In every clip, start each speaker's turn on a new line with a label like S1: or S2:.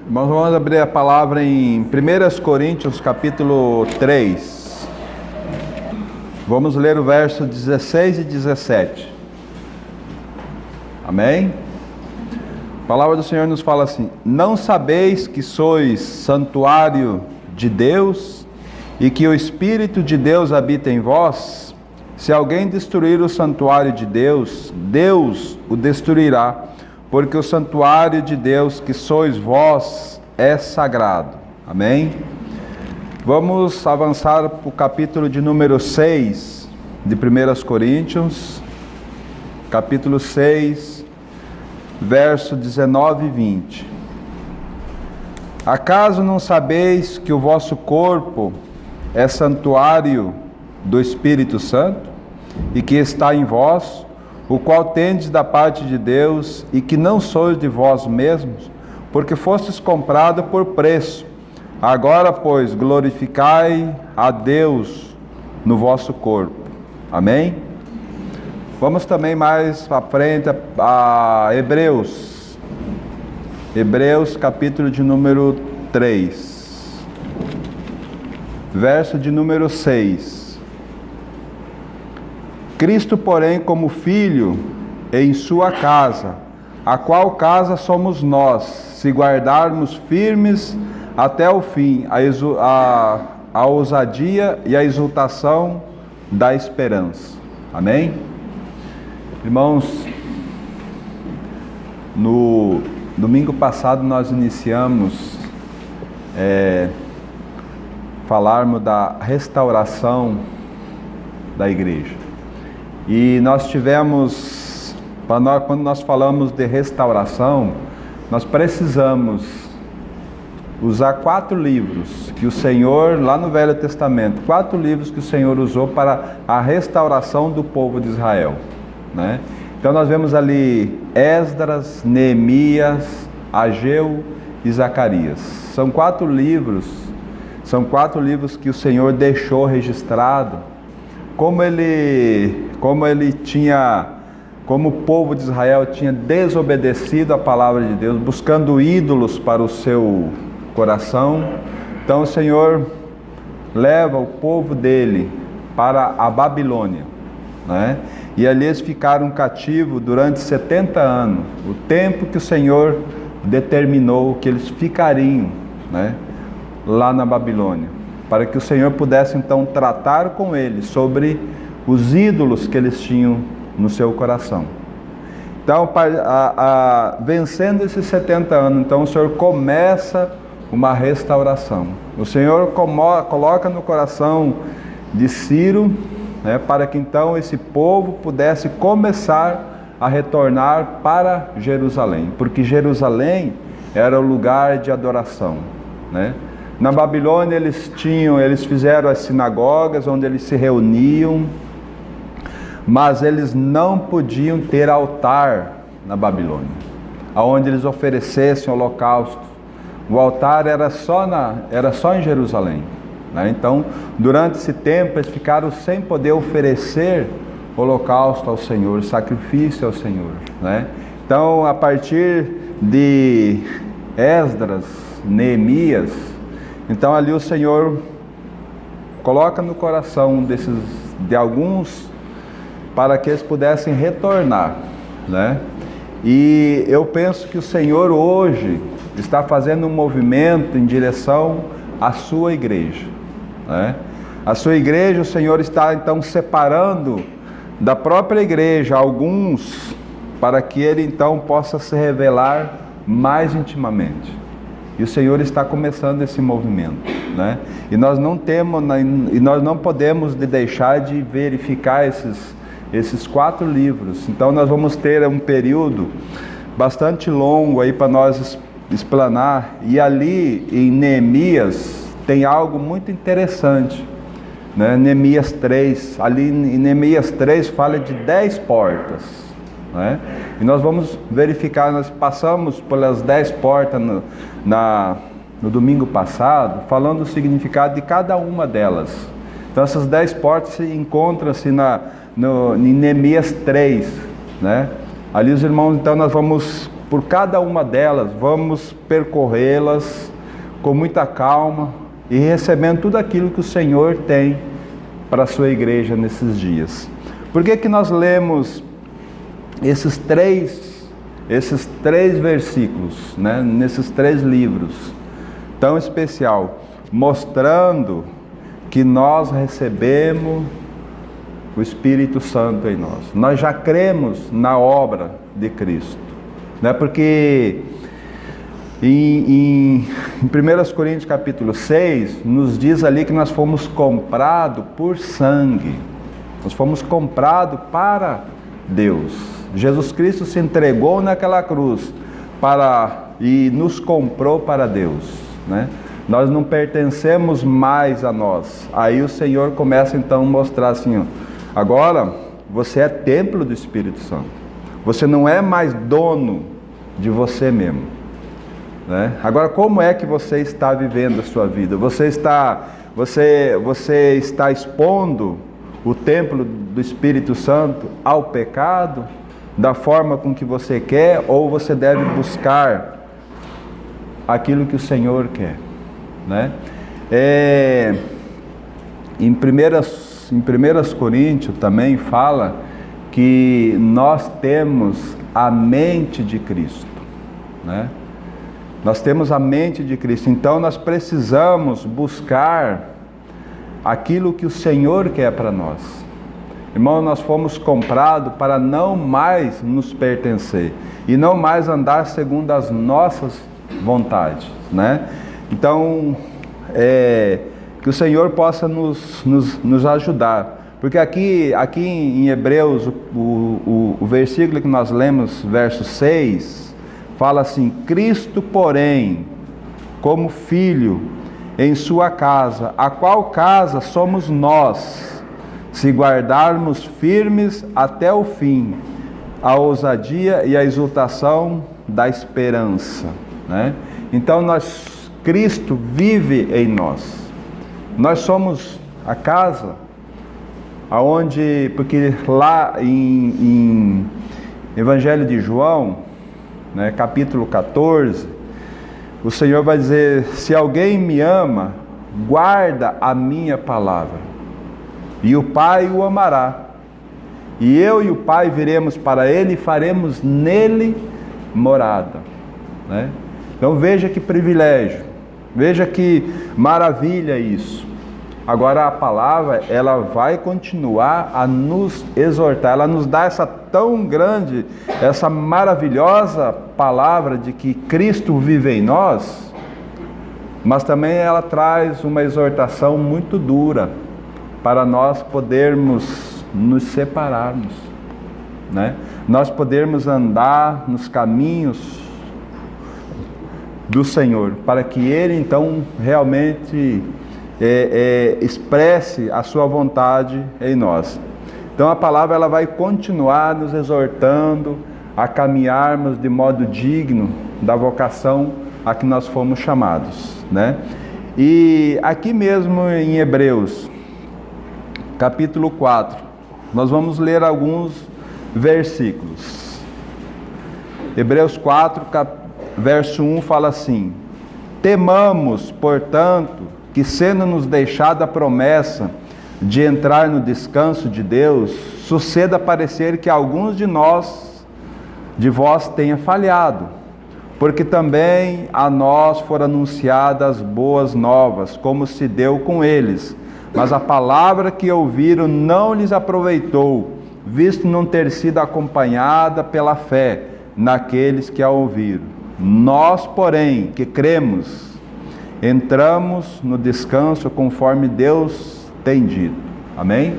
S1: Irmãos, vamos abrir a palavra em 1 Coríntios, capítulo 3. Vamos ler o verso 16 e 17. Amém? A palavra do Senhor nos fala assim: não sabeis que sois santuário de Deus e que o Espírito de Deus habita em vós? Se alguém destruir o santuário de Deus, Deus o destruirá, porque o santuário de Deus que sois vós é sagrado. Amém? Vamos avançar para o capítulo de número 6 de 1 Coríntios, capítulo 6, verso 19 e 20. Acaso não sabeis que o vosso corpo é santuário do Espírito Santo, e que está em vós, o qual tendes da parte de Deus, e que não sois de vós mesmos, porque fostes comprado por preço? Agora, pois, glorificai a Deus no vosso corpo. Amém? Vamos também mais à frente a Hebreus. Hebreus, capítulo de número 3, verso de número 6. Cristo, porém, como Filho em sua casa, a qual casa somos nós, se guardarmos firmes até o fim a ousadia e a exultação da esperança. Amém? Irmãos, no domingo passado nós iniciamos falarmos da restauração da igreja. E nós tivemos, quando nós falamos de restauração, nós precisamos usar 4 livros que o Senhor, lá no Velho Testamento, 4 livros que o Senhor usou para a restauração do povo de Israel, né? Então nós vemos ali Esdras, Neemias, Ageu e Zacarias. São 4 livros que o Senhor deixou registrado, como o povo de Israel tinha desobedecido a palavra de Deus, buscando ídolos para o seu coração. Então o Senhor leva o povo dele para a Babilônia, né? E ali eles ficaram cativos durante 70 anos, o tempo que o Senhor determinou que eles ficariam, né, lá na Babilônia, para que o Senhor pudesse então tratar com eles sobre os ídolos que eles tinham no seu coração. Então, vencendo esses 70 anos, então o Senhor começa uma restauração. O Senhor coloca no coração de Ciro, né, para que então esse povo pudesse começar a retornar para Jerusalém, porque Jerusalém era o lugar de adoração, né? Na Babilônia eles fizeram as sinagogas onde eles se reuniam, mas eles não podiam ter altar na Babilônia, aonde eles oferecessem holocausto. O altar era só em Jerusalém, né? Então, durante esse tempo eles ficaram sem poder oferecer holocausto ao Senhor, sacrifício ao Senhor, né? Então, a partir de Esdras, Neemias, então ali o Senhor coloca no coração de alguns para que eles pudessem retornar, né? E eu penso que o Senhor hoje está fazendo um movimento em direção à sua igreja, né? A sua igreja, o Senhor está então separando da própria igreja alguns para que Ele então possa se revelar mais intimamente. E o Senhor está começando esse movimento, né? E nós não podemos deixar de verificar esses 4 livros. Então nós vamos ter um período bastante longo aí para nós explanar. E ali em Neemias tem algo muito interessante, né? Neemias 3, ali em Neemias 3 fala de 10 portas, né? E nós vamos verificar, nós passamos pelas 10 portas no domingo passado, falando o significado de cada uma delas. Então essas 10 portas se encontram-se em Neemias 3, né? Ali os irmãos, então nós vamos por cada uma delas, vamos percorrê-las com muita calma e recebendo tudo aquilo que o Senhor tem para a sua igreja nesses dias. Por que nós lemos esses três versículos, né, nesses 3 livros tão especial, mostrando que nós recebemos o Espírito Santo em nós. Nós já cremos na obra de Cristo, né? Porque em 1 Coríntios capítulo 6, nos diz ali que nós fomos comprados por sangue. Nós fomos comprados para Deus. Jesus Cristo se entregou naquela cruz e nos comprou para Deus, né? Nós não pertencemos mais a nós. Aí o Senhor começa então a mostrar assim, ó, agora você é templo do Espírito Santo. Você não é mais dono de você mesmo, né? Agora, como é que você está vivendo a sua vida? Você está expondo o templo do Espírito Santo ao pecado da forma com que você quer, ou você deve buscar aquilo que o Senhor quer, né? Em 1 Coríntios também fala que nós temos a mente de Cristo, né? Nós temos a mente de Cristo, então nós precisamos buscar aquilo que o Senhor quer para nós. Irmão, nós fomos comprados para não mais nos pertencer e não mais andar segundo as nossas vontades, né? Então, que o Senhor possa nos ajudar, porque aqui em Hebreus, o versículo que nós lemos, verso 6, fala assim: Cristo, porém, como filho em sua casa, a qual casa somos nós, se guardarmos firmes até o fim a ousadia e a exultação da esperança, né? Então Cristo vive em nós. Nós somos a casa aonde, porque lá em Evangelho de João, né, capítulo 14, o Senhor vai dizer: se alguém me ama, guarda a minha palavra, e o Pai o amará, e eu e o Pai viremos para ele e faremos nele morada, né? Então veja que privilégio, veja que maravilha isso. Agora a palavra, ela vai continuar a nos exortar, ela nos dá essa tão grande, essa maravilhosa palavra de que Cristo vive em nós, mas também ela traz uma exortação muito dura para nós podermos nos separarmos, né? Nós podermos andar nos caminhos do Senhor, para que Ele então realmente expresse a sua vontade em nós. Então a palavra, ela vai continuar nos exortando a caminharmos de modo digno da vocação a que nós fomos chamados, né? E aqui mesmo em Hebreus capítulo 4, nós vamos ler alguns versículos. Hebreus 4, verso 1 fala assim: temamos, portanto, que sendo nos deixada a promessa de entrar no descanso de Deus, suceda parecer que alguns de vós tenha falhado, porque também a nós foram anunciadas boas novas, como se deu com eles, mas a palavra que ouviram não lhes aproveitou, visto não ter sido acompanhada pela fé naqueles que a ouviram. Nós, porém, que cremos, entramos no descanso conforme Deus tem dito. Amém?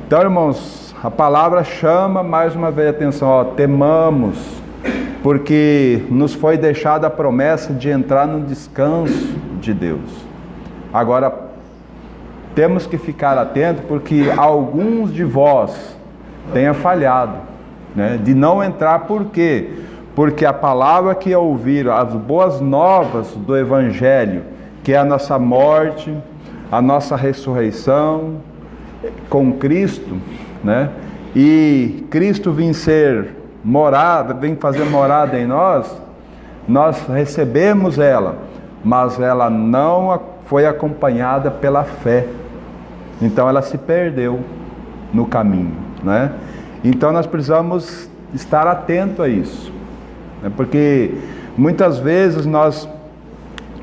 S1: Então, irmãos, a palavra chama mais uma vez a atenção, temamos, porque nos foi deixada a promessa de entrar no descanso de Deus. Agora, temos que ficar atentos, porque alguns de vós tenham falhado, né, de não entrar. Por quê? Porque a palavra que ouviram, as boas novas do Evangelho, que é a nossa morte, a nossa ressurreição com Cristo, né? E Cristo vir ser morada, vem fazer morada em nós, nós recebemos ela, mas ela não foi acompanhada pela fé. Então ela se perdeu no caminho, né? Então nós precisamos estar atento a isso, né? Porque muitas vezes nós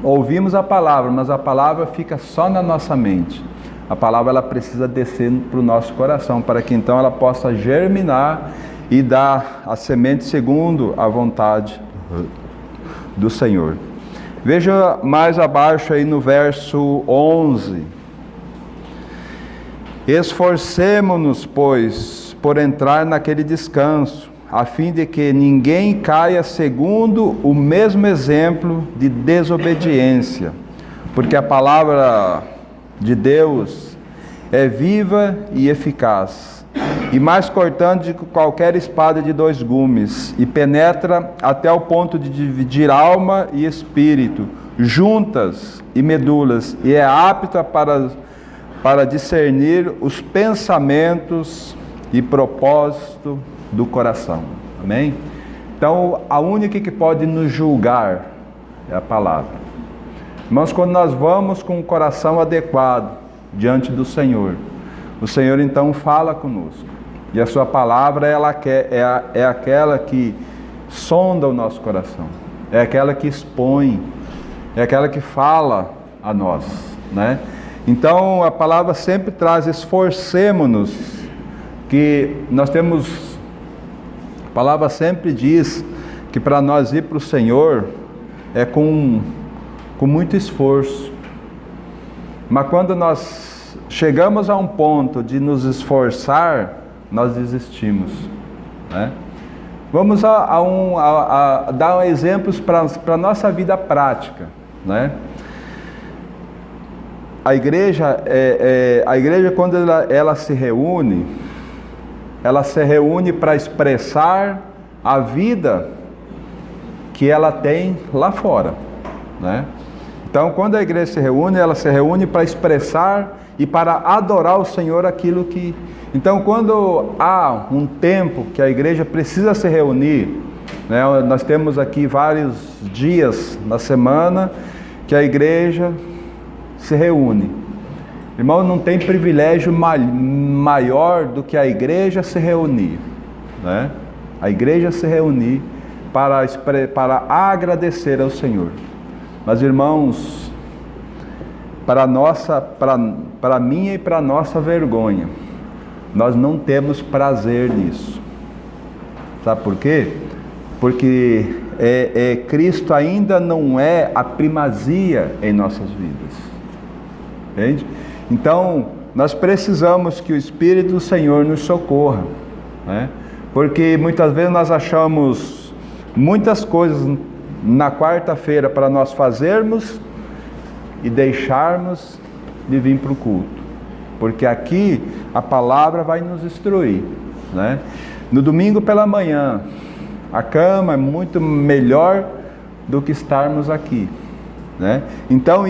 S1: ouvimos a palavra, mas a palavra fica só na nossa mente. A palavra ela precisa descer para o nosso coração, para que então ela possa germinar e dar a semente segundo a vontade do Senhor. Veja mais abaixo aí no verso 11. Esforcemo-nos, pois, por entrar naquele descanso, a fim de que ninguém caia segundo o mesmo exemplo de desobediência, porque a palavra de Deus é viva e eficaz, e mais cortante do que qualquer espada de dois gumes, e penetra até o ponto de dividir alma e espírito, juntas e medulas, e é apta para discernir os pensamentos e propósito do coração. Amém? Então, a única que pode nos julgar é a palavra. Irmãos, quando nós vamos com o coração adequado diante do Senhor, o Senhor então fala conosco. E a sua palavra é aquela que sonda o nosso coração. É aquela que expõe. É aquela que fala a nós, né? Então, a palavra sempre traz, esforcemo-nos, que nós temos, a palavra sempre diz que para nós ir para o Senhor é com muito esforço. Mas quando nós chegamos a um ponto de nos esforçar, nós desistimos, né? Vamos dar exemplos para a nossa vida prática, né? A igreja quando ela se reúne para expressar a vida que ela tem lá fora, né? Então, quando a igreja se reúne, ela se reúne para expressar e para adorar o Senhor aquilo que... Então, quando há um tempo que a igreja precisa se reunir, né? Nós temos aqui vários dias na semana que a igreja se reúne. Irmão, não tem privilégio maior do que a igreja se reunir, né? A igreja se reunir para agradecer ao Senhor. Mas, irmãos, para minha e para nossa vergonha, nós não temos prazer nisso. Sabe por quê? Porque Cristo ainda não é a primazia em nossas vidas. Entende? Então, nós precisamos que o Espírito do Senhor nos socorra, né? Porque muitas vezes nós achamos muitas coisas na quarta-feira para nós fazermos e deixarmos de vir para o culto. Porque aqui a palavra vai nos instruir, né? No domingo pela manhã, a cama é muito melhor do que estarmos aqui, né? Então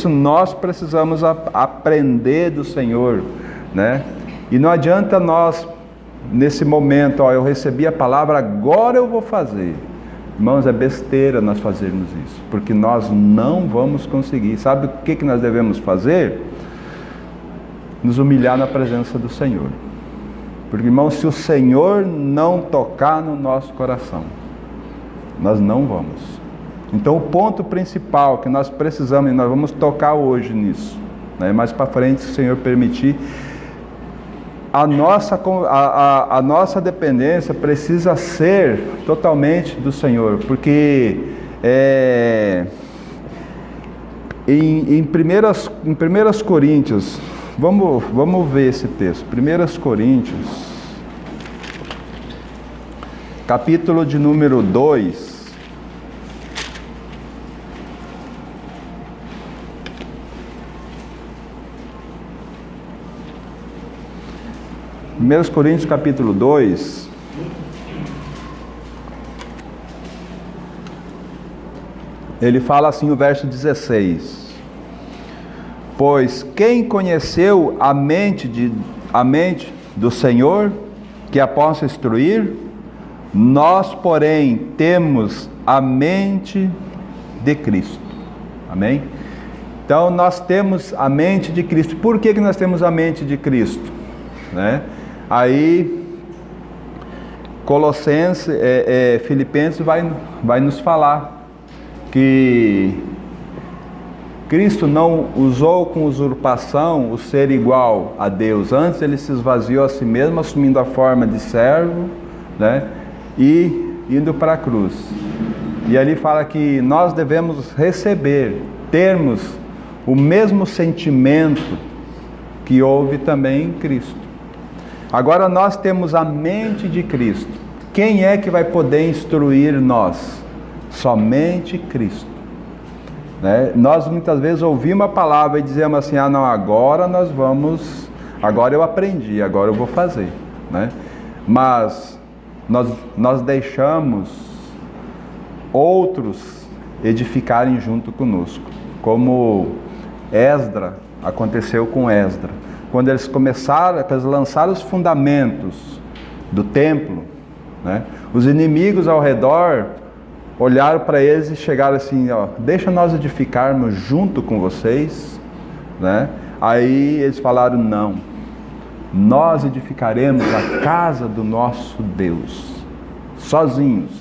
S1: nós precisamos aprender do Senhor, né? E não adianta nós, nesse momento, eu recebi a palavra, agora eu vou fazer. Irmãos, é besteira nós fazermos isso, porque nós não vamos conseguir. Sabe o que nós devemos fazer? Nos humilhar na presença do Senhor. Porque, irmãos, se o Senhor não tocar no nosso coração, nós não vamos. Então, o ponto principal que nós precisamos, e nós vamos tocar hoje nisso, né? Mais para frente, se o Senhor permitir, a nossa dependência precisa ser totalmente do Senhor, porque em 1 Coríntios, vamos ver esse texto, 1 Coríntios, capítulo de número 2, Coríntios capítulo 2, ele fala assim, o verso 16: pois quem conheceu a mente do Senhor, que a possa instruir? Nós, porém, temos a mente de Cristo. Amém? Então, nós temos a mente de Cristo. Por que nós temos a mente de Cristo? Né? Aí, Filipenses vai nos falar que Cristo não usou com usurpação o ser igual a Deus. Antes ele se esvaziou a si mesmo, assumindo a forma de servo, né? E indo para a cruz. E ali fala que nós devemos termos o mesmo sentimento que houve também em Cristo. Agora nós temos a mente de Cristo. Quem é que vai poder instruir nós? Somente Cristo. Né? Nós muitas vezes ouvimos a palavra e dizemos assim, não, agora eu aprendi, agora eu vou fazer. Né? Mas nós deixamos outros edificarem junto conosco, como aconteceu com Esdras. Quando eles lançaram os fundamentos do templo, né? Os inimigos ao redor olharam para eles e chegaram assim, deixa nós edificarmos junto com vocês, né? Aí eles falaram, não, nós edificaremos a casa do nosso Deus, sozinhos,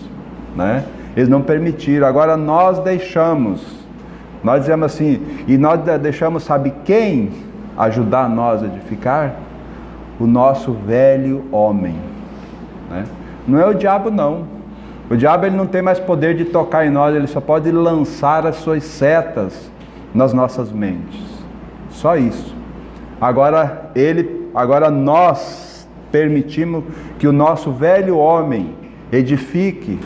S1: né? Eles não permitiram. Agora nós dizemos assim, e nós deixamos, sabe quem ajudar nós a edificar? O nosso velho homem, né? Não é o diabo, não. O diabo ele não tem mais poder de tocar em nós, ele só pode lançar as suas setas nas nossas mentes. Só isso. Agora nós permitimos que o nosso velho homem edifique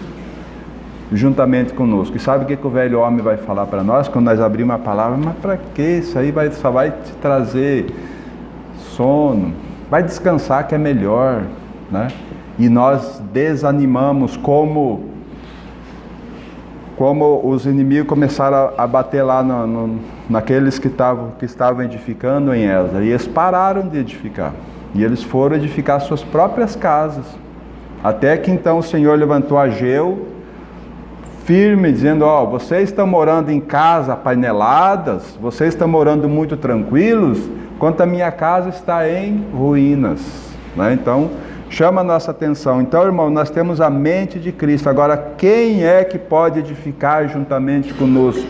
S1: juntamente conosco. E sabe o que o velho homem vai falar para nós quando nós abrimos a palavra? Mas para que? Isso aí só vai te trazer sono. Vai descansar que é melhor, né? E nós desanimamos como os inimigos começaram a bater lá naqueles que estavam edificando em Esdras. E eles pararam de edificar. E eles foram edificar suas próprias casas. Até que então o Senhor levantou Ageu, firme, dizendo, vocês estão morando em casa apaineladas, vocês estão morando muito tranquilos, enquanto a minha casa está em ruínas. Né? Então, chama a nossa atenção. Então, irmão, nós temos a mente de Cristo. Agora, quem é que pode edificar juntamente conosco?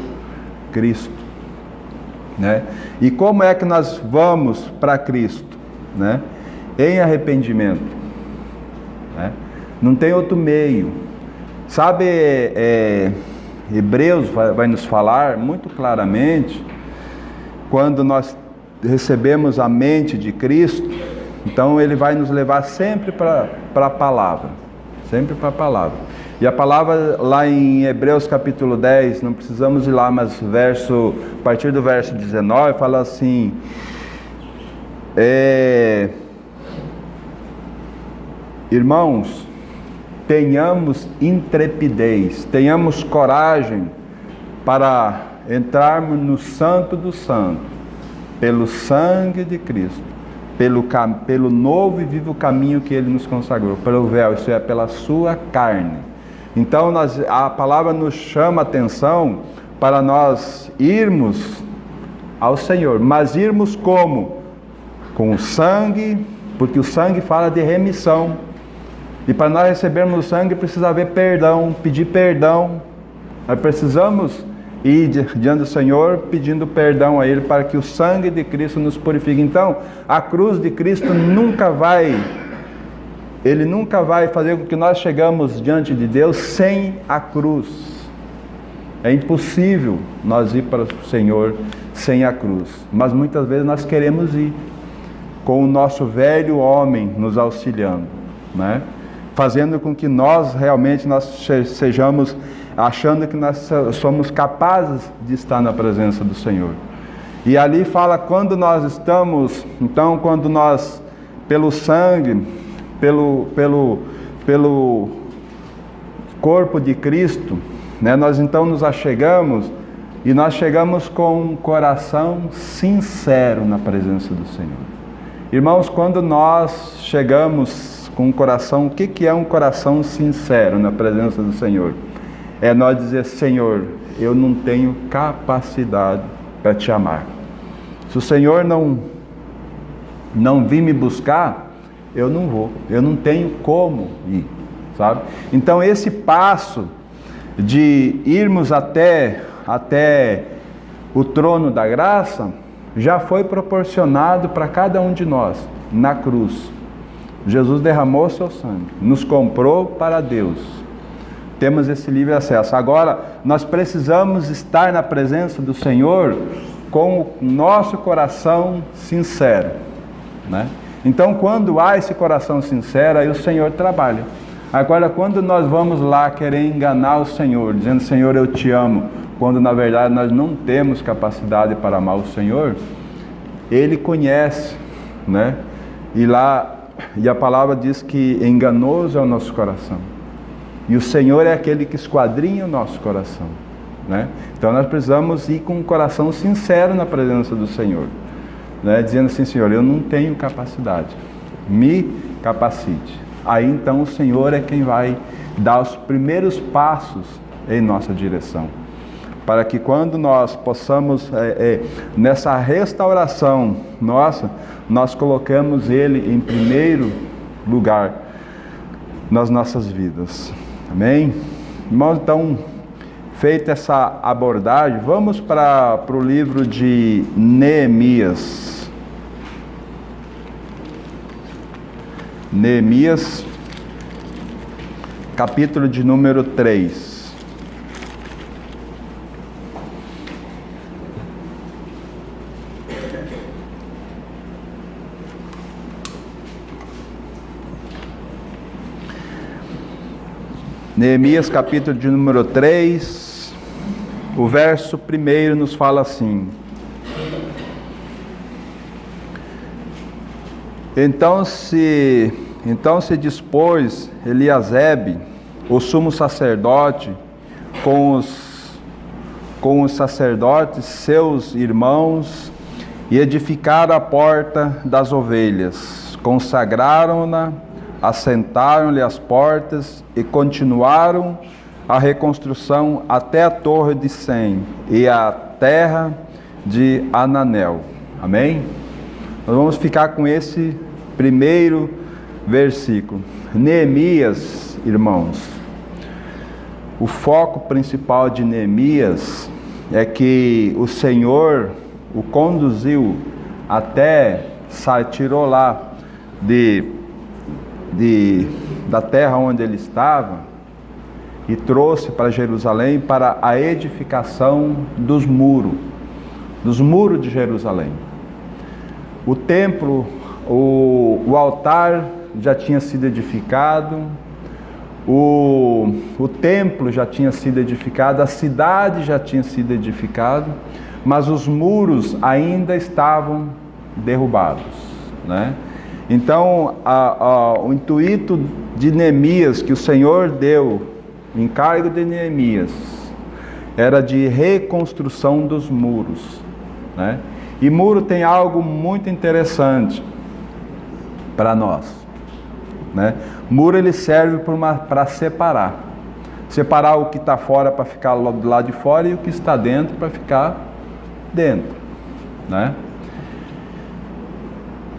S1: Cristo. Né? E como é que nós vamos para Cristo? Né? Em arrependimento. Né? Não tem outro meio. Sabe, Hebreus vai nos falar muito claramente, quando nós recebemos a mente de Cristo, então ele vai nos levar sempre para a palavra, sempre para a palavra. E a palavra lá em Hebreus capítulo 10, não precisamos ir lá, mas a partir do verso 19, fala assim, irmãos, tenhamos intrepidez, tenhamos coragem para entrarmos no Santo dos Santos, pelo sangue de Cristo, pelo novo e vivo caminho que Ele nos consagrou, pelo véu, isso é, pela sua carne. Então a palavra nos chama a atenção para nós irmos ao Senhor, mas irmos como? Com o sangue, porque o sangue fala de remissão. E para nós recebermos o sangue precisa haver perdão, pedir perdão. Nós precisamos ir diante do Senhor pedindo perdão a Ele para que o sangue de Cristo nos purifique. Então, a cruz de Cristo Ele nunca vai fazer com que nós chegamos diante de Deus sem a cruz. É impossível nós ir para o Senhor sem a cruz. Mas muitas vezes nós queremos ir com o nosso velho homem nos auxiliando, né? Fazendo com que nós realmente sejamos achando que nós somos capazes de estar na presença do Senhor. E ali fala quando nós estamos, então quando nós, pelo sangue, pelo corpo de Cristo, né, nós então nos achegamos e nós chegamos com um coração sincero na presença do Senhor. Irmãos, quando nós chegamos com um coração, o que é um coração sincero na presença do Senhor? É nós dizer, Senhor, eu não tenho capacidade para te amar. Se o Senhor não vir me buscar, eu não vou, eu não tenho como ir, sabe? Então esse passo de irmos até o trono da graça, já foi proporcionado para cada um de nós, na cruz. Jesus derramou seu sangue, nos comprou para Deus. Temos esse livre acesso. Agora, nós precisamos estar na presença do Senhor com o nosso coração sincero, né? Então, quando há esse coração sincero, aí o Senhor trabalha. Agora, quando nós vamos lá querer enganar o Senhor, dizendo, Senhor, eu te amo, quando na verdade nós não temos capacidade para amar o Senhor, Ele conhece, né? E a palavra diz que enganoso é o nosso coração. E o Senhor é aquele que esquadrinha o nosso coração, né? Então nós precisamos ir com um coração sincero na presença do Senhor, né? Dizendo assim, Senhor, eu não tenho capacidade, me capacite. Aí então o Senhor é quem vai dar os primeiros passos em nossa direção, para que quando nós possamos, nessa restauração nossa, nós colocamos Ele em primeiro lugar nas nossas vidas. Amém? Irmãos, então, feita essa abordagem, vamos para o livro de Neemias. Neemias, capítulo de número 3. Neemias, capítulo de número 3, o verso 1 nos fala assim: Então se dispôs Eliasebe, o sumo sacerdote, com os sacerdotes, seus irmãos, e edificaram a porta das ovelhas, consagraram-na, assentaram-lhe as portas e continuaram a reconstrução até a torre de Sem e a terra de Ananel. Amém? Nós vamos ficar com esse primeiro versículo. Neemias, irmãos, o foco principal de Neemias é que o Senhor o conduziu até, tirou lá da terra onde ele estava e trouxe para Jerusalém para a edificação dos muros de Jerusalém. O templo, o altar já tinha sido edificado, o templo já tinha sido edificado, a cidade já tinha sido edificada, mas os muros ainda estavam derrubados, né? Então, o intuito de Neemias, que o Senhor deu, o encargo de Neemias, era de reconstrução dos muros, né? E muro tem algo muito interessante para nós, né? Muro ele serve para separar o que está fora para ficar do lado de fora e o que está dentro para ficar dentro, né?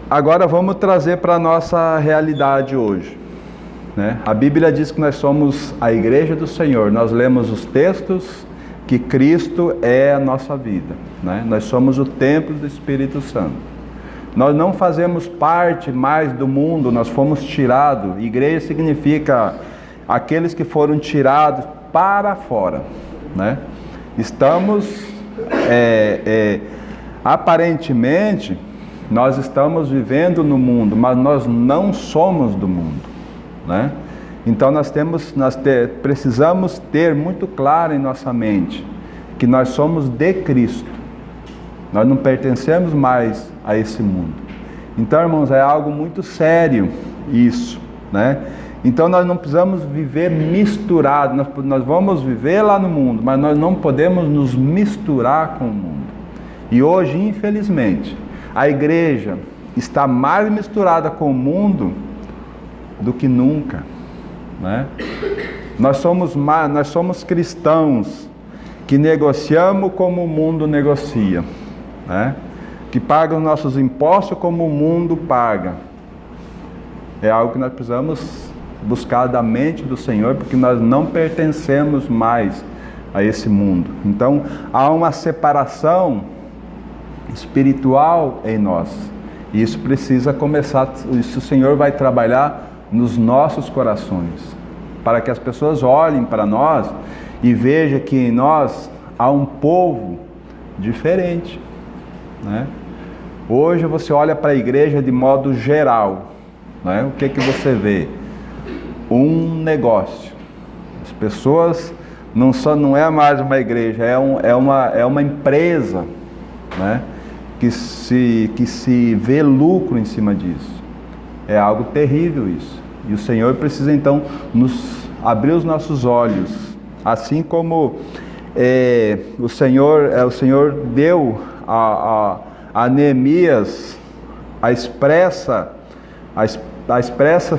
S1: Agora vamos trazer para a nossa realidade hoje, né? A Bíblia diz que nós somos a igreja do Senhor. Nós lemos os textos que Cristo é a nossa vida, né? Nós somos o templo do Espírito Santo. Nós não fazemos parte mais do mundo, nós fomos tirados. Igreja significa aqueles que foram tirados para fora, né? Estamos, aparentemente, nós estamos vivendo no mundo, mas nós não somos do mundo, né? Então precisamos ter muito claro em nossa mente que nós somos de Cristo. Nós não pertencemos mais a esse mundo. Então, irmãos, é algo muito sério isso, né? Então nós não precisamos viver misturado. Nós vamos viver lá no mundo, mas nós não podemos nos misturar com o mundo. E hoje, infelizmente, a igreja está mais misturada com o mundo do que nunca, né? Nós somos cristãos que negociamos como o mundo negocia, né? Que pagam nossos impostos como o mundo paga. É algo que nós precisamos buscar da mente do Senhor, porque nós não pertencemos mais a esse mundo. Então há uma separação espiritual em nós, e isso precisa começar. Isso o Senhor vai trabalhar nos nossos corações, para que as pessoas olhem para nós e vejam que em nós há um povo diferente, né? Hoje você olha para a igreja de modo geral, né? O que você vê? Um negócio. As pessoas não é mais uma igreja, é uma empresa, né? Que se vê lucro em cima disso. É algo terrível isso. E o Senhor precisa então nos abrir os nossos olhos, assim como o Senhor deu a Neemias a expressa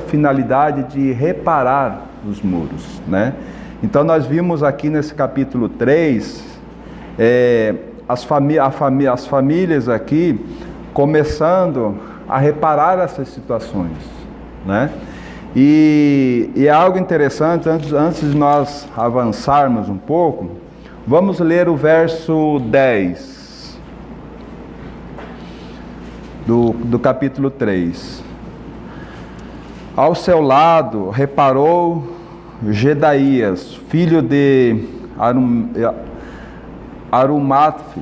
S1: finalidade de reparar os muros, né? Então nós vimos aqui nesse capítulo 3, as famílias aqui começando a reparar essas situações, né? E é algo interessante, antes de nós avançarmos um pouco, vamos ler o verso 10 do capítulo 3. Ao seu lado reparou Gedaías, filho de Arumatfe,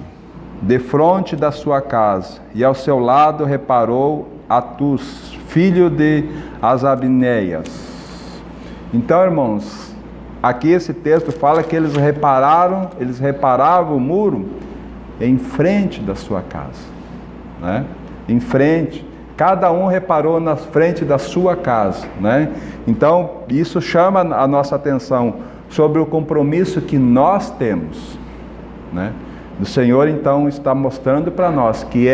S1: defronte da sua casa, e ao seu lado reparou Atus, filho de Asabneias. Então, irmãos, aqui esse texto fala que eles reparavam o muro em frente da sua casa, né? Em frente, cada um reparou na frente da sua casa, né? Então, isso chama a nossa atenção sobre o compromisso que nós temos, né? O Senhor então está mostrando para nós que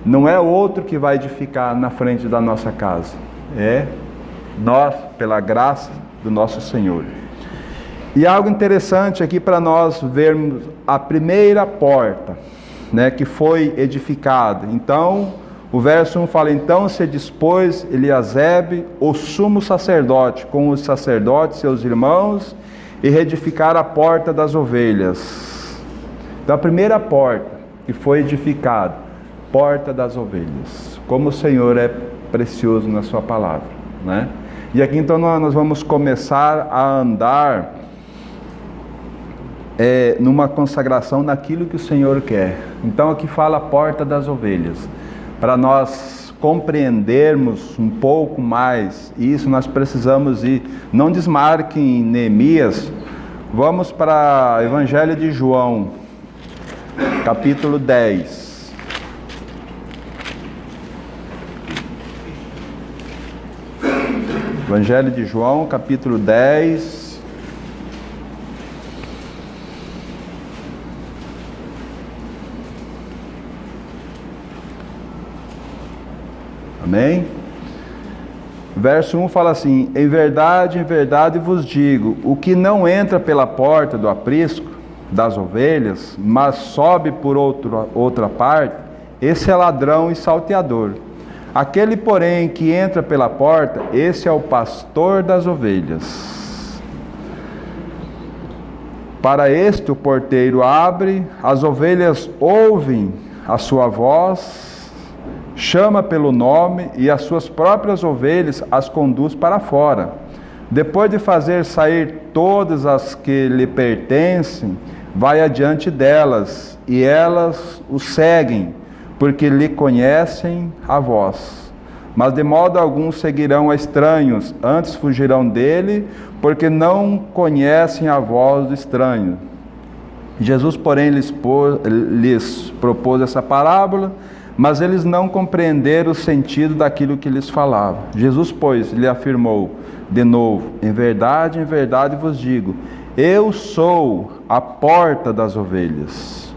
S1: não é outro que vai edificar na frente da nossa casa, é nós, pela graça do nosso Senhor. E algo interessante aqui para nós vermos a primeira porta, né, que foi edificada. Então, o verso 1 fala: então se dispôs Eliasebe, o sumo sacerdote, com os sacerdotes, seus irmãos, e reedificaram a porta das ovelhas. Então, a primeira porta que foi edificada, porta das ovelhas. Como o Senhor é precioso na sua palavra, né? E aqui então nós vamos começar a andar numa consagração naquilo que o Senhor quer. Então aqui fala a porta das ovelhas. Para nós compreendermos um pouco mais isso, nós precisamos ir. Não desmarque em Neemias. Vamos para o Evangelho de João, capítulo 10. Evangelho de João, capítulo 10. Amém? Verso 1 fala assim: em verdade vos digo, o que não entra pela porta do aprisco das ovelhas, mas sobe por outra parte, esse é ladrão e salteador. Aquele, porém, que entra pela porta, esse é o pastor das ovelhas. Para este o porteiro abre, as ovelhas ouvem a sua voz, chama pelo nome, e as suas próprias ovelhas as conduz para fora. Depois de fazer sair todas as que lhe pertencem, vai adiante delas, e elas o seguem, porque lhe conhecem a voz. Mas de modo algum seguirão a estranhos, antes fugirão dele, porque não conhecem a voz do estranho. Jesus, porém, lhes propôs essa parábola, mas eles não compreenderam o sentido daquilo que lhes falava. Jesus, pois, lhe afirmou de novo: em verdade vos digo, eu sou a porta das ovelhas.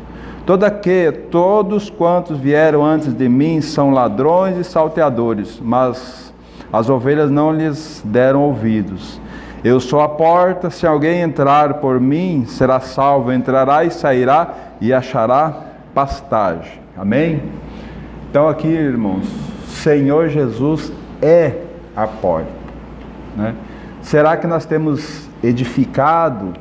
S1: Todos quantos vieram antes de mim são ladrões e salteadores, mas as ovelhas não lhes deram ouvidos. Eu sou a porta, se alguém entrar por mim, será salvo, entrará e sairá e achará pastagem. Amém? Então aqui, irmãos, Senhor Jesus é a porta, né? Será que nós temos edificado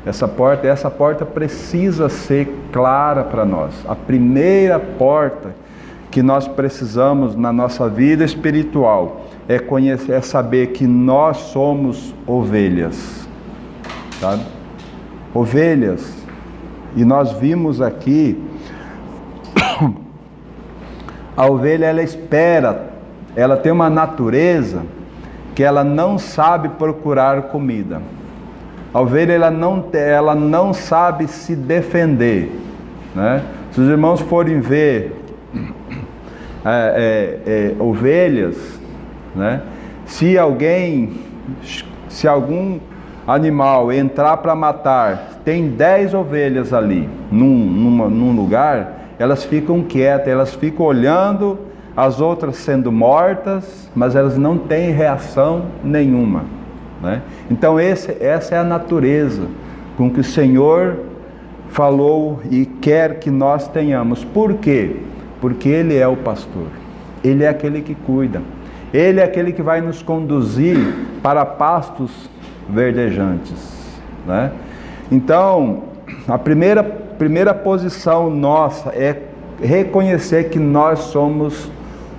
S1: essa porta? Essa porta precisa ser clara para nós. A primeira porta que nós precisamos na nossa vida espiritual é conhecer, é saber que nós somos ovelhas, sabe? Ovelhas. E nós vimos aqui, a ovelha, ela espera, ela tem uma natureza que ela não sabe procurar comida. A ovelha, ela não sabe se defender, né? Se os irmãos forem ver ovelhas, né? Se algum animal entrar para matar, tem 10 ovelhas ali num lugar, elas ficam quietas, elas ficam olhando as outras sendo mortas, mas elas não têm reação nenhuma, né? Então essa é a natureza com que o Senhor falou e quer que nós tenhamos. Por quê? Porque Ele é o pastor, Ele é aquele que cuida, Ele é aquele que vai nos conduzir para pastos verdejantes, né? Então, a primeira posição nossa é reconhecer que nós somos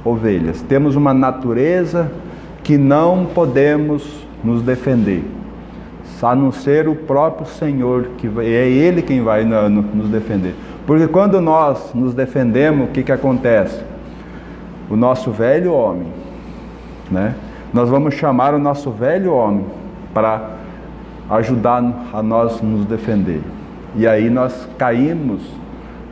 S1: ovelhas. Temos uma natureza que não podemos nos defender, a não ser o próprio Senhor, que é Ele quem vai nos defender. Porque quando nós nos defendemos, o que acontece? O nosso velho homem, né? Nós vamos chamar o nosso velho homem para ajudar a nós nos defender. E aí nós caímos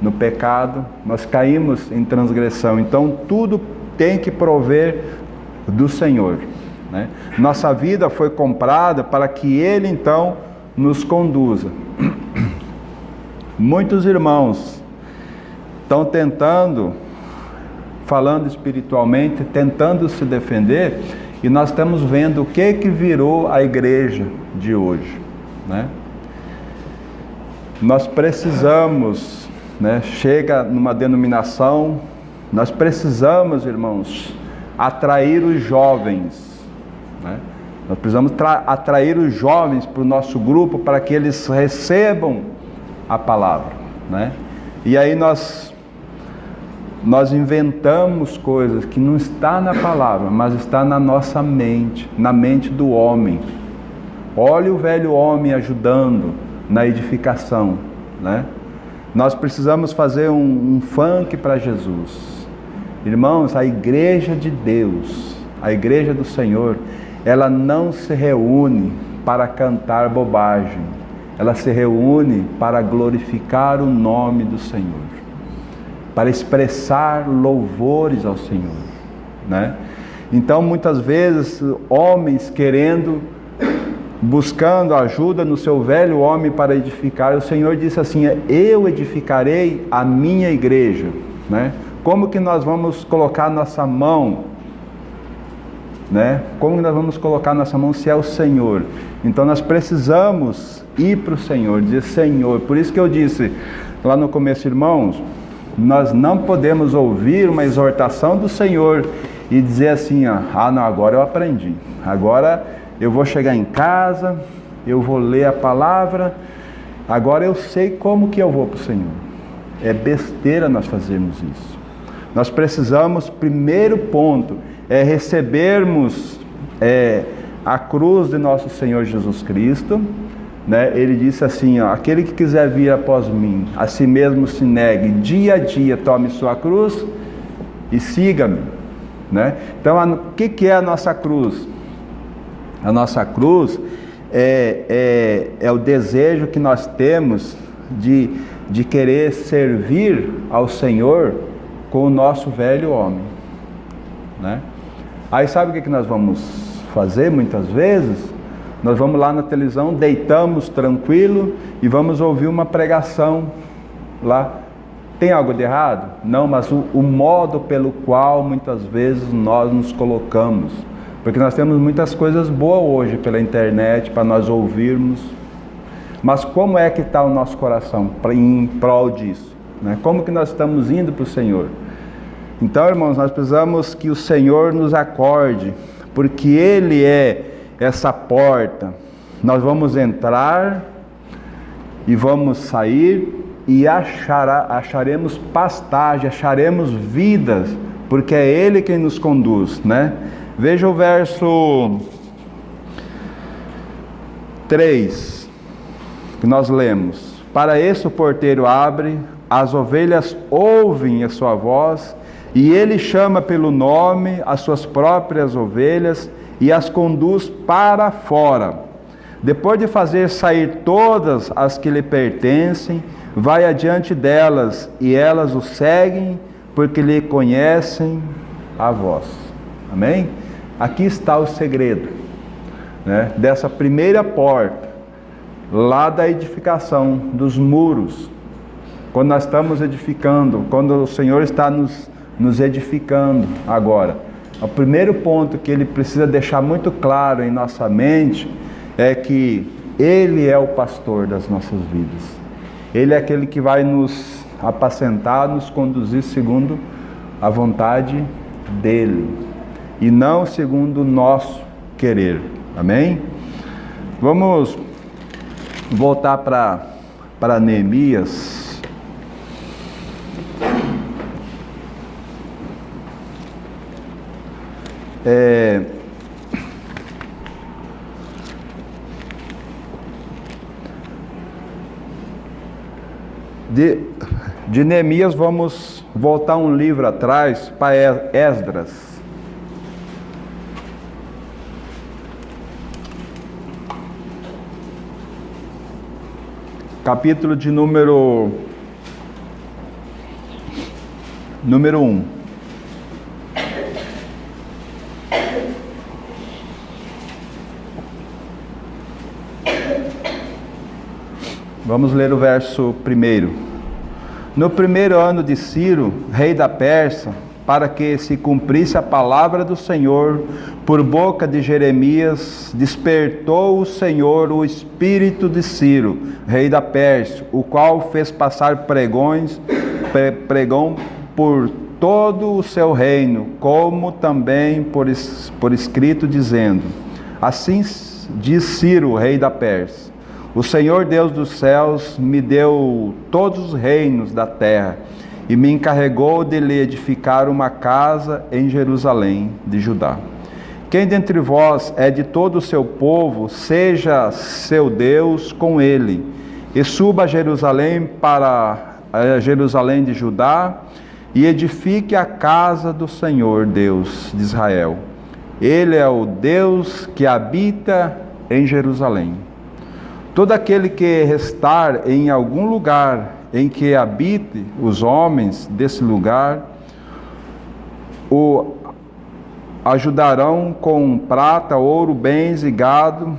S1: no pecado, nós caímos em transgressão. Então tudo tem que prover do Senhor, né? Nossa vida foi comprada para que Ele então nos conduza. Muitos irmãos estão tentando, falando espiritualmente, tentando se defender, e nós estamos vendo o que virou a igreja de hoje, né? Nós precisamos, né? Chega numa denominação, nós precisamos, irmãos, atrair os jovens, né? Nós precisamos atrair os jovens para o nosso grupo, para que eles recebam a palavra, né? E aí nós inventamos coisas que não está na palavra, mas está na nossa mente, na mente do homem. Olha o velho homem ajudando na edificação, né? Nós precisamos fazer um funk para Jesus. Irmãos, a igreja de Deus, a igreja do Senhor, ela não se reúne para cantar bobagem. Ela se reúne para glorificar o nome do Senhor, para expressar louvores ao Senhor, né? Então muitas vezes homens buscando ajuda no seu velho homem para edificar, o Senhor disse assim: eu edificarei a minha igreja, né? Como que nós vamos colocar nossa mão, né? Como nós vamos colocar nossa mão se é o Senhor? Então nós precisamos ir para o Senhor, dizer: Senhor. Por isso que eu disse lá no começo, irmãos, nós não podemos ouvir uma exortação do Senhor e dizer assim: ah não, agora eu aprendi, agora eu vou chegar em casa, eu vou ler a palavra, agora eu sei como que eu vou para o Senhor. É besteira nós fazermos isso. Nós precisamos, primeiro ponto, é recebermos a cruz de nosso Senhor Jesus Cristo, né? Ele disse assim: aquele que quiser vir após mim, a si mesmo se negue, dia a dia tome sua cruz e siga-me, né? Então o que é a nossa cruz? A nossa cruz é o desejo que nós temos de querer servir ao Senhor com o nosso velho homem, né? Aí sabe o que nós vamos fazer muitas vezes? Nós vamos lá na televisão, deitamos tranquilo e vamos ouvir uma pregação lá Tem algo de errado? Não, mas o modo pelo qual muitas vezes nós nos colocamos. Porque nós temos muitas coisas boas hoje pela internet para nós ouvirmos. Mas como é que está o nosso coração em prol disso? Né? Como que nós estamos indo para o Senhor? Então, irmãos, nós precisamos que o Senhor nos acorde, porque Ele é essa porta. Nós vamos entrar e vamos sair e acharemos pastagem, acharemos vidas, porque é Ele quem nos conduz, né? Veja o verso 3, que nós lemos. Para isso o porteiro abre, as ovelhas ouvem a sua voz, e ele chama pelo nome as suas próprias ovelhas e as conduz para fora. Depois de fazer sair todas as que lhe pertencem, vai adiante delas, e elas o seguem, porque lhe conhecem a voz. Amém? Aqui está o segredo, né, dessa primeira porta, lá da edificação dos muros. Quando nós estamos edificando, quando o Senhor está nos edificando agora, o primeiro ponto que Ele precisa deixar muito claro em nossa mente é que Ele é o pastor das nossas vidas. Ele é aquele que vai nos apacentar, nos conduzir segundo a vontade dEle, e não segundo o nosso querer. Amém? Vamos voltar para Neemias. De Neemias vamos voltar um livro atrás para Esdras. Capítulo de número 1. Vamos ler o verso 1. No primeiro ano de Ciro, rei da Pérsia, para que se cumprisse a palavra do Senhor, por boca de Jeremias, despertou o Senhor o espírito de Ciro, rei da Pérsia, o qual fez passar pregão por todo o seu reino, como também por escrito, dizendo: assim diz Ciro, rei da Pérsia: o Senhor Deus dos céus me deu todos os reinos da terra e me encarregou de lhe edificar uma casa em Jerusalém de Judá. Quem dentre vós é de todo o seu povo, seja seu Deus com ele, e suba a Jerusalém para Jerusalém de Judá, e edifique a casa do Senhor Deus de Israel. Ele é o Deus que habita em Jerusalém. Todo aquele que restar em algum lugar em que habite os homens desse lugar, o ajudarão com prata, ouro, bens e gado,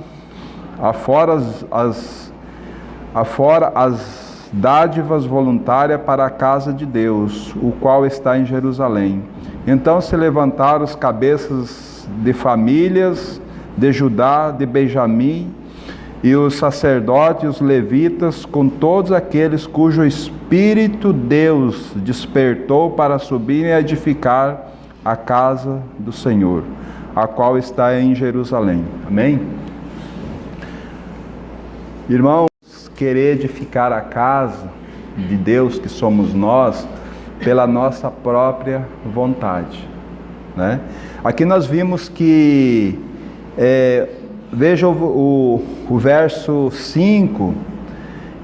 S1: afora as dádivas voluntárias para a casa de Deus, o qual está em Jerusalém. Então se levantaram os cabeças de famílias de Judá, de Benjamim, e os sacerdotes e os levitas, com todos aqueles cujo Espírito Deus despertou para subirem a edificar a casa do Senhor, a qual está em Jerusalém. Amém? Irmãos, querer edificar a casa de Deus, que somos nós, pela nossa própria vontade, né? Aqui nós vimos que veja o verso 5,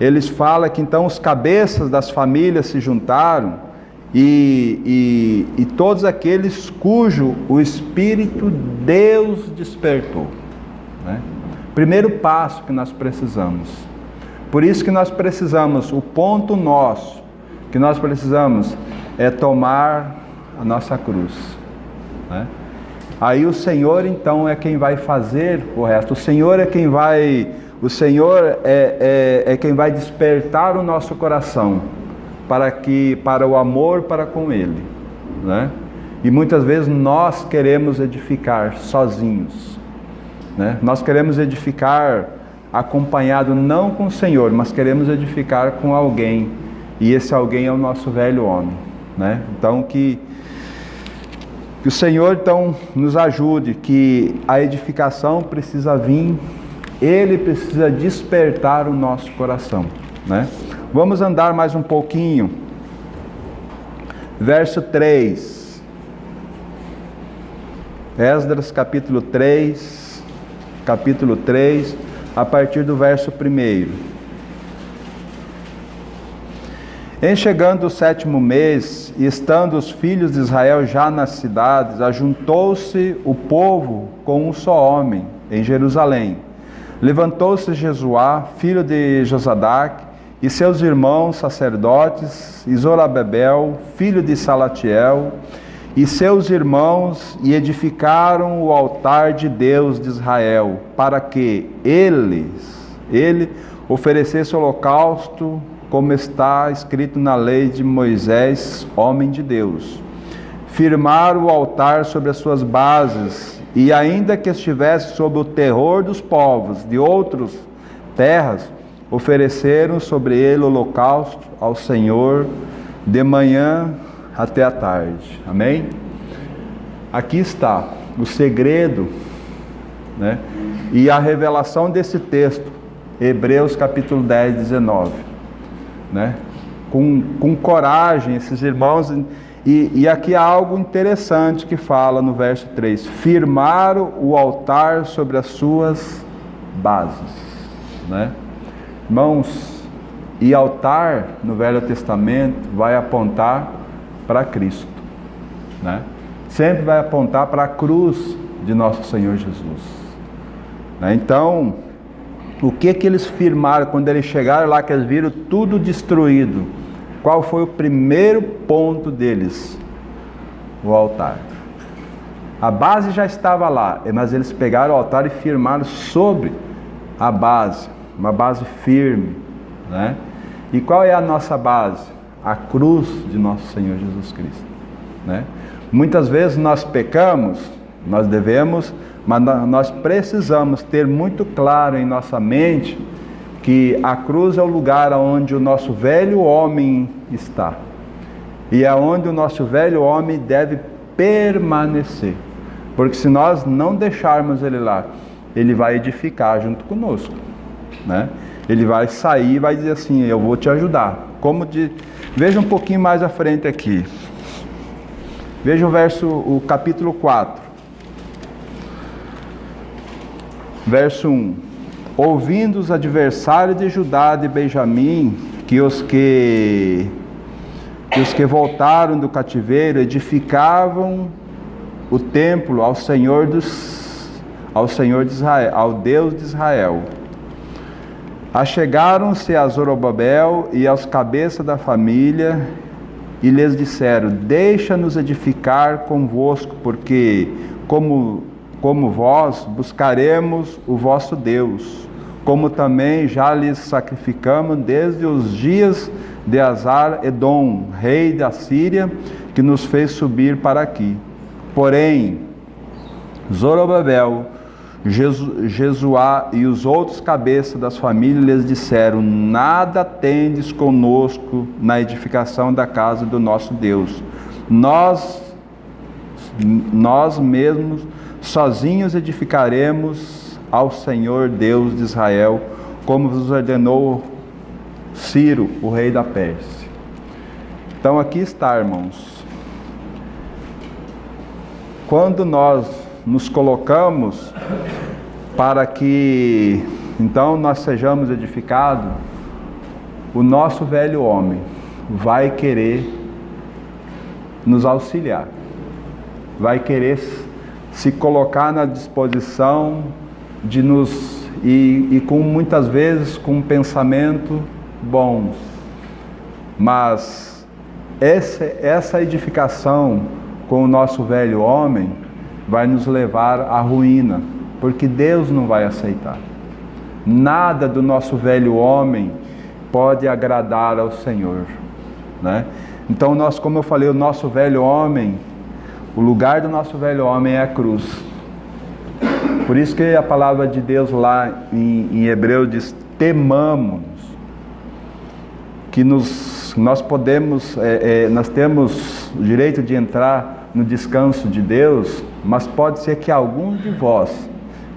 S1: eles falam que então os cabeças das famílias se juntaram e todos aqueles cujo o Espírito Deus despertou, né? Primeiro passo que nós precisamos. Por isso que nós precisamos, o ponto nosso, que nós precisamos é tomar a nossa cruz, né? Aí o Senhor então é quem vai fazer o resto. O Senhor é quem vai despertar o nosso coração para o amor para com Ele, né? E muitas vezes nós queremos edificar sozinhos, né? Nós queremos edificar acompanhado não com o Senhor, mas queremos edificar com alguém, e esse alguém é o nosso velho homem, né? Então que o Senhor então nos ajude, que a edificação precisa vir, Ele precisa despertar o nosso coração, né? Vamos andar mais um pouquinho. Verso 3. Esdras capítulo 3, a partir do verso 1. Em chegando o 7º mês, e estando os filhos de Israel já nas cidades, ajuntou-se o povo com um só homem em Jerusalém. Levantou-se Jesuá, filho de Josadaque, e seus irmãos sacerdotes, e Zorobabel, filho de Salatiel, e seus irmãos, e edificaram o altar de Deus de Israel, para que ele oferecesse holocausto, como está escrito na lei de Moisés, homem de Deus. Firmaram o altar sobre as suas bases, e ainda que estivesse sob o terror dos povos de outras terras, ofereceram sobre ele holocausto ao Senhor de manhã até a tarde. Amém? Aqui está o segredo, né? E a revelação desse texto, Hebreus capítulo 10, 19. Né? Com coragem, esses irmãos, e aqui há algo interessante que fala no verso 3: firmaram o altar sobre as suas bases, né? Irmãos, e altar no Velho Testamento vai apontar para Cristo, né? Sempre vai apontar para a cruz de nosso Senhor Jesus, né? Então, o que eles firmaram quando eles chegaram lá, que eles viram tudo destruído? Qual foi o primeiro ponto deles? O altar. A base já estava lá, mas eles pegaram o altar e firmaram sobre a base, uma base firme, né? E qual é a nossa base? A cruz de nosso Senhor Jesus Cristo, né? Muitas vezes nós pecamos, mas nós precisamos ter muito claro em nossa mente que a cruz é o lugar onde o nosso velho homem está, e é onde o nosso velho homem deve permanecer, porque se nós não deixarmos ele lá, ele vai edificar junto conosco, né? Ele vai sair e vai dizer assim: eu vou te ajudar. Veja um pouquinho mais à frente aqui, veja o capítulo 4, verso 1. Ouvindo os adversários de Judá e de Benjamim, que os que voltaram do cativeiro edificavam o templo ao Senhor de Israel, ao Deus de Israel, achegaram-se a Zorobabel e aos cabeças da família e lhes disseram: deixa-nos edificar convosco, porque como vós buscaremos o vosso Deus, como também já lhes sacrificamos desde os dias de Azar-Edom, rei da Síria, que nos fez subir para aqui. Porém, Zorobabel, Jesuá e os outros cabeças das famílias lhes disseram: nada tendes conosco na edificação da casa do nosso Deus. Nós mesmos sozinhos edificaremos ao Senhor Deus de Israel, como vos ordenou Ciro, o rei da Pérsia. Então aqui está, irmãos. Quando nós nos colocamos para que então nós sejamos edificados, o nosso velho homem vai querer nos auxiliar, vai querer se colocar na disposição de nos, e com muitas vezes com um pensamento bons, mas essa edificação com o nosso velho homem vai nos levar à ruína, porque Deus não vai aceitar. Nada do nosso velho homem pode agradar ao Senhor, né? Então nós, como eu falei, o nosso velho homem, o lugar do nosso velho homem é a cruz. Por isso que a palavra de Deus lá em Hebreu diz: temamos, que nós podemos, nós temos o direito de entrar no descanso de Deus, mas pode ser que algum de vós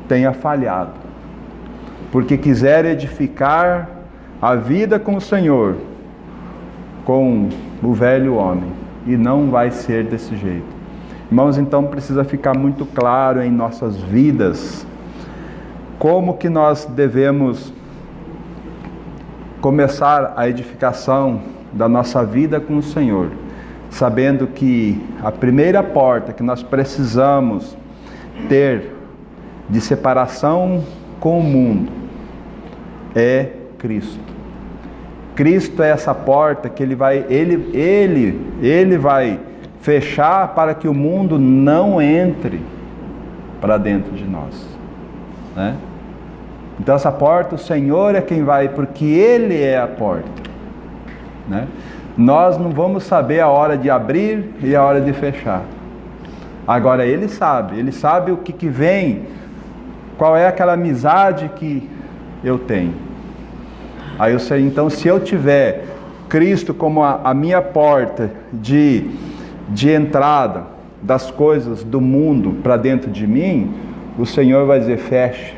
S1: tenha falhado, porque quiser edificar a vida com o Senhor, com o velho homem, e não vai ser desse jeito. Irmãos, então precisa ficar muito claro em nossas vidas como que nós devemos começar a edificação da nossa vida com o Senhor, sabendo que a primeira porta que nós precisamos ter de separação com o mundo é Cristo. Cristo é essa porta que ele vai fechar para que o mundo não entre para dentro de nós, né? Então essa porta, o Senhor é quem vai, porque Ele é a porta, né? Nós não vamos saber a hora de abrir e a hora de fechar. Agora Ele sabe o que vem, qual é aquela amizade que eu tenho. Aí eu sei, então, se eu tiver Cristo como a minha porta de entrada das coisas do mundo para dentro de mim, o Senhor vai dizer: feche,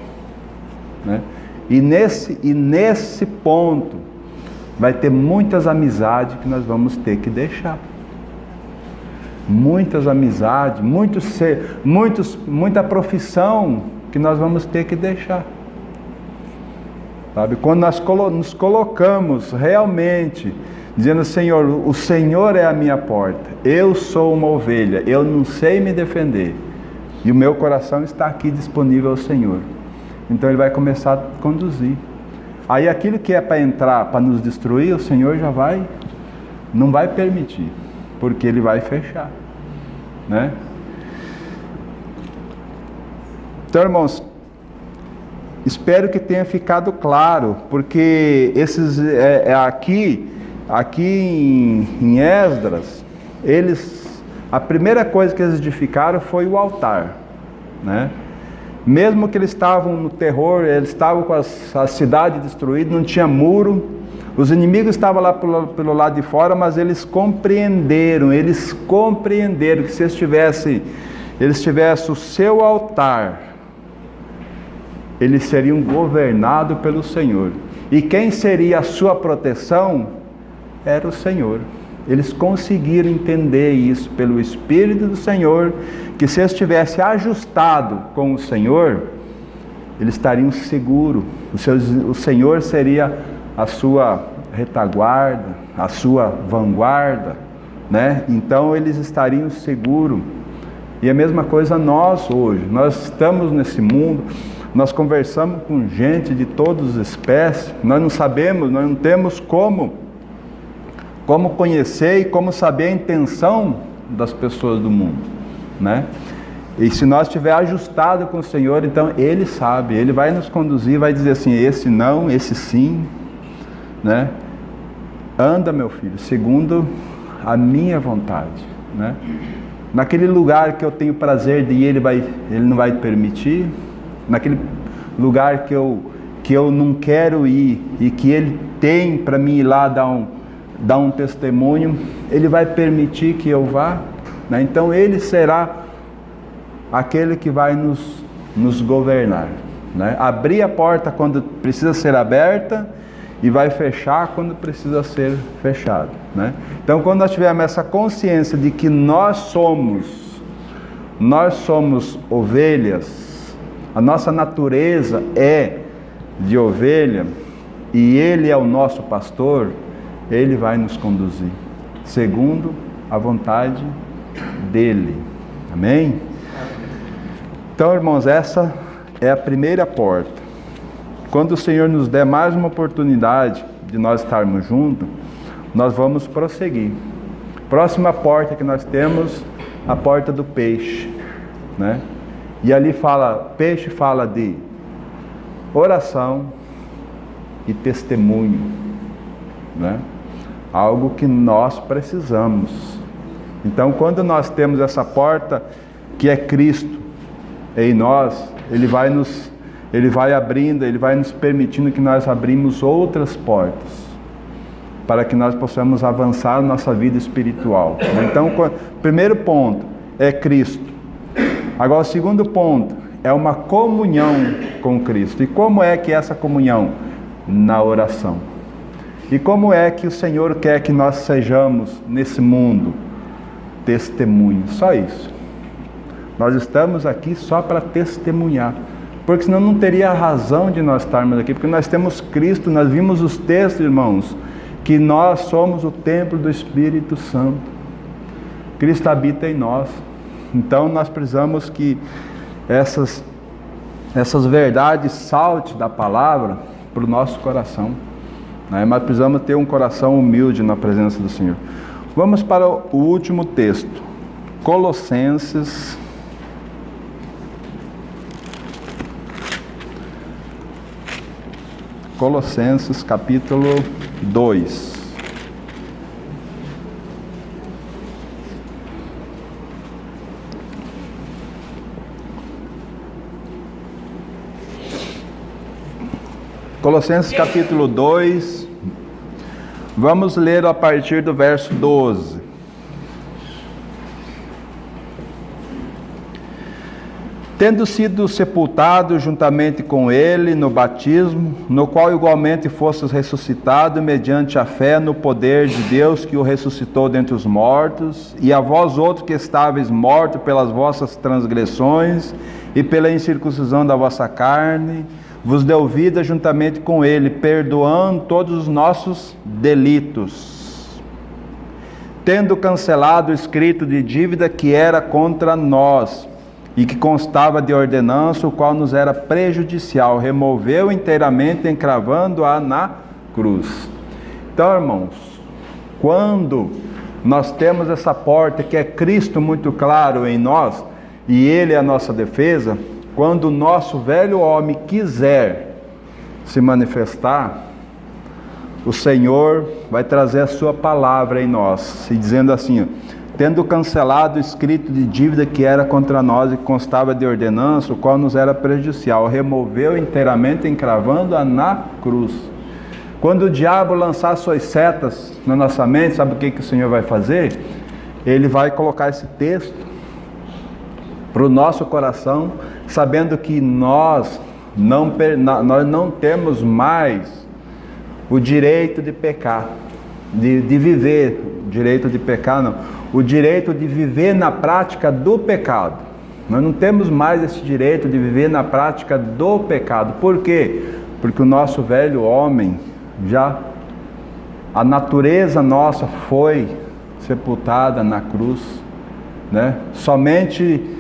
S1: né? E nesse ponto vai ter muitas amizades que nós vamos ter que deixar. Muitas amizades, muita profissão que nós vamos ter que deixar. Sabe? Quando nós nos colocamos realmente dizendo: Senhor, o Senhor é a minha porta, eu sou uma ovelha, eu não sei me defender, e o meu coração está aqui disponível ao Senhor. Então Ele vai começar a conduzir. Aí aquilo que é para entrar, para nos destruir, o Senhor não vai permitir, porque Ele vai fechar, né? Então, irmãos, espero que tenha ficado claro, porque aqui em Esdras, a primeira coisa que eles edificaram foi o altar, né? Mesmo que eles estavam no terror, eles estavam com a cidade destruída, não tinha muro, os inimigos estavam lá pelo lado de fora, mas eles compreenderam que se eles tivessem o seu altar, eles seriam governados pelo Senhor. E quem seria a sua proteção? Era o Senhor. Eles conseguiram entender isso pelo Espírito do Senhor, que se eles estivessem ajustados com o Senhor, eles estariam seguros. O Senhor seria a sua retaguarda, a sua vanguarda, né? Então eles estariam seguros. E a mesma coisa nós hoje. Nós estamos nesse mundo, nós conversamos com gente de todas as espécies, nós não sabemos, nós não temos como conhecer e como saber a intenção das pessoas do mundo, né? E se nós estiver ajustado com o Senhor, então Ele sabe, Ele vai nos conduzir, vai dizer assim: esse não, esse sim, né? Anda, meu filho, segundo a minha vontade, né? Naquele lugar que eu tenho prazer de ir, Ele não vai permitir. Naquele lugar que eu não quero ir e que Ele tem para mim ir lá dar um testemunho, Ele vai permitir que eu vá, né? Então Ele será aquele que vai nos governar, né? Abrir a porta quando precisa ser aberta e vai fechar quando precisa ser fechado, né? Então, quando nós tivermos essa consciência de que nós somos ovelhas, a nossa natureza é de ovelha e Ele é o nosso pastor, Ele vai nos conduzir segundo a vontade dEle. Amém? Então, irmãos, essa é a primeira porta. Quando o Senhor nos der mais uma oportunidade de nós estarmos juntos, nós vamos prosseguir. Próxima porta que nós temos, a porta do peixe, né? E ali peixe fala de oração e testemunho, né? algo que nós precisamos. Então, quando nós temos essa porta, que é Cristo em nós, Ele vai abrindo, Ele vai nos permitindo que nós abrimos outras portas, para que nós possamos avançar na nossa vida espiritual. Então, o primeiro ponto é Cristo. Agora, o segundo ponto é uma comunhão com Cristo. E como é que é essa comunhão? Na oração. E como é que o Senhor quer que nós sejamos nesse mundo? Testemunhos, só isso. Nós estamos aqui só para testemunhar, porque senão não teria razão de nós estarmos aqui, porque nós temos Cristo. Nós vimos os textos, irmãos, que nós somos o templo do Espírito Santo. Cristo habita em nós. Então nós precisamos que essas verdades saltem da palavra para o nosso coração, né? Mas precisamos ter um coração humilde na presença do Senhor. Vamos para o último texto, Colossenses capítulo 2. Colossenses capítulo 2, vamos ler a partir do verso 12. Tendo sido sepultado juntamente com ele no batismo, no qual igualmente fostes ressuscitado mediante a fé no poder de Deus que o ressuscitou dentre os mortos, e a vós outros que estáveis mortos pelas vossas transgressões e pela incircuncisão da vossa carne, vos deu vida juntamente com ele, perdoando todos os nossos delitos, tendo cancelado o escrito de dívida que era contra nós, e que constava de ordenança, o qual nos era prejudicial, removeu inteiramente, encravando-a na cruz. Então, irmãos, quando nós temos essa porta, que é Cristo muito claro em nós, e Ele é a nossa defesa, quando o nosso velho homem quiser se manifestar, o Senhor vai trazer a sua palavra em nós, e dizendo assim: tendo cancelado o escrito de dívida que era contra nós e constava de ordenança, o qual nos era prejudicial, removeu inteiramente, encravando-a na cruz. Quando o diabo lançar suas setas na nossa mente, sabe o que o Senhor vai fazer? Ele vai colocar esse texto para o nosso coração, sabendo que nós não temos mais o direito de pecar, de viver, o direito de pecar não, o direito de viver na prática do pecado. Nós não temos mais esse direito de viver na prática do pecado. Por quê? Porque o nosso velho homem, a natureza nossa foi sepultada na cruz, né? Somente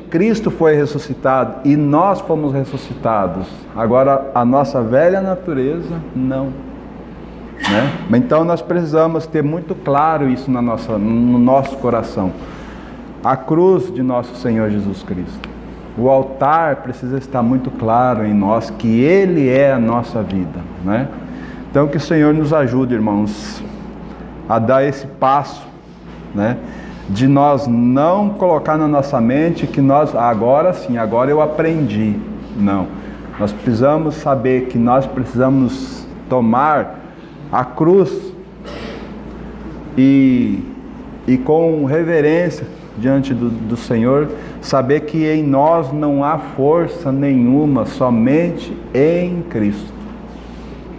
S1: Cristo foi ressuscitado e nós fomos ressuscitados. Agora a nossa velha natureza não, né? Então nós precisamos ter muito claro isso no nosso coração. A cruz de nosso Senhor Jesus Cristo, o altar precisa estar muito claro em nós, que Ele é a nossa vida, né? Então que o Senhor nos ajude, irmãos, a dar esse passo, né? De nós não colocar na nossa mente que nós, agora sim, agora eu aprendi. Não. Nós precisamos saber que nós precisamos tomar a cruz e com reverência diante do Senhor, saber que em nós não há força nenhuma, somente em Cristo.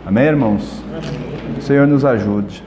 S1: Amém, irmãos? O Senhor nos ajude.